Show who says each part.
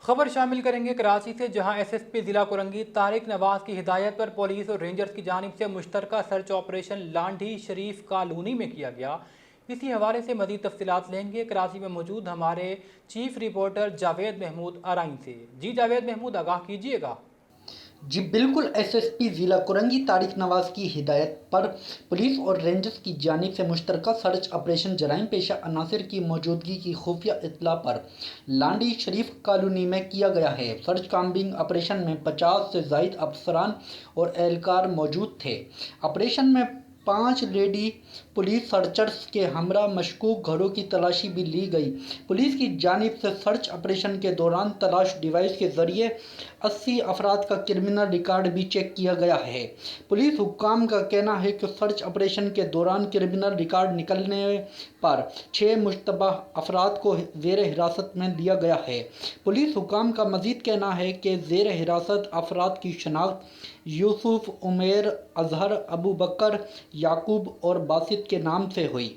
Speaker 1: خبر شامل کریں گے کراچی سے، جہاں ایس ایس پی ضلع کورنگی طارق نواز کی ہدایت پر پولیس اور رینجرز کی جانب سے مشترکہ سرچ آپریشن لانڈھی شریف کالونی میں کیا گیا۔ اسی حوالے سے مزید تفصیلات لیں گے کراچی میں موجود ہمارے چیف رپورٹر جاوید محمود ارائن سے۔ جی جاوید محمود، آگاہ کیجیے گا۔
Speaker 2: جی بالکل، ایس ایس پی ضلع کورنگی طارق نواز کی ہدایت پر پولیس اور رینجرز کی جانب سے مشترکہ سرچ آپریشن جرائم پیشہ عناصر کی موجودگی کی خفیہ اطلاع پر لانڈھی شریف کالونی میں کیا گیا ہے۔ سرچ کامبنگ آپریشن میں 50 سے زائد افسران اور اہلکار موجود تھے۔ آپریشن میں 5 لیڈی پولیس سرچرز کے ہمراہ مشکوک گھروں کی تلاشی بھی لی گئی۔ پولیس کی جانب سے سرچ آپریشن کے دوران تلاش ڈیوائس کے ذریعے 80 افراد کا کرمنل ریکارڈ بھی چیک کیا گیا ہے۔ پولیس حکام کا کہنا ہے کہ سرچ آپریشن کے دوران کرمنل ریکارڈ نکلنے پر 6 مشتبہ افراد کو زیر حراست میں لیا گیا ہے۔ پولیس حکام کا مزید کہنا ہے کہ زیر حراست افراد کی شناخت یوسف، عمیر، اظہر، ابو بکر، یعقوب اور باسط کے نام سے ہوئی۔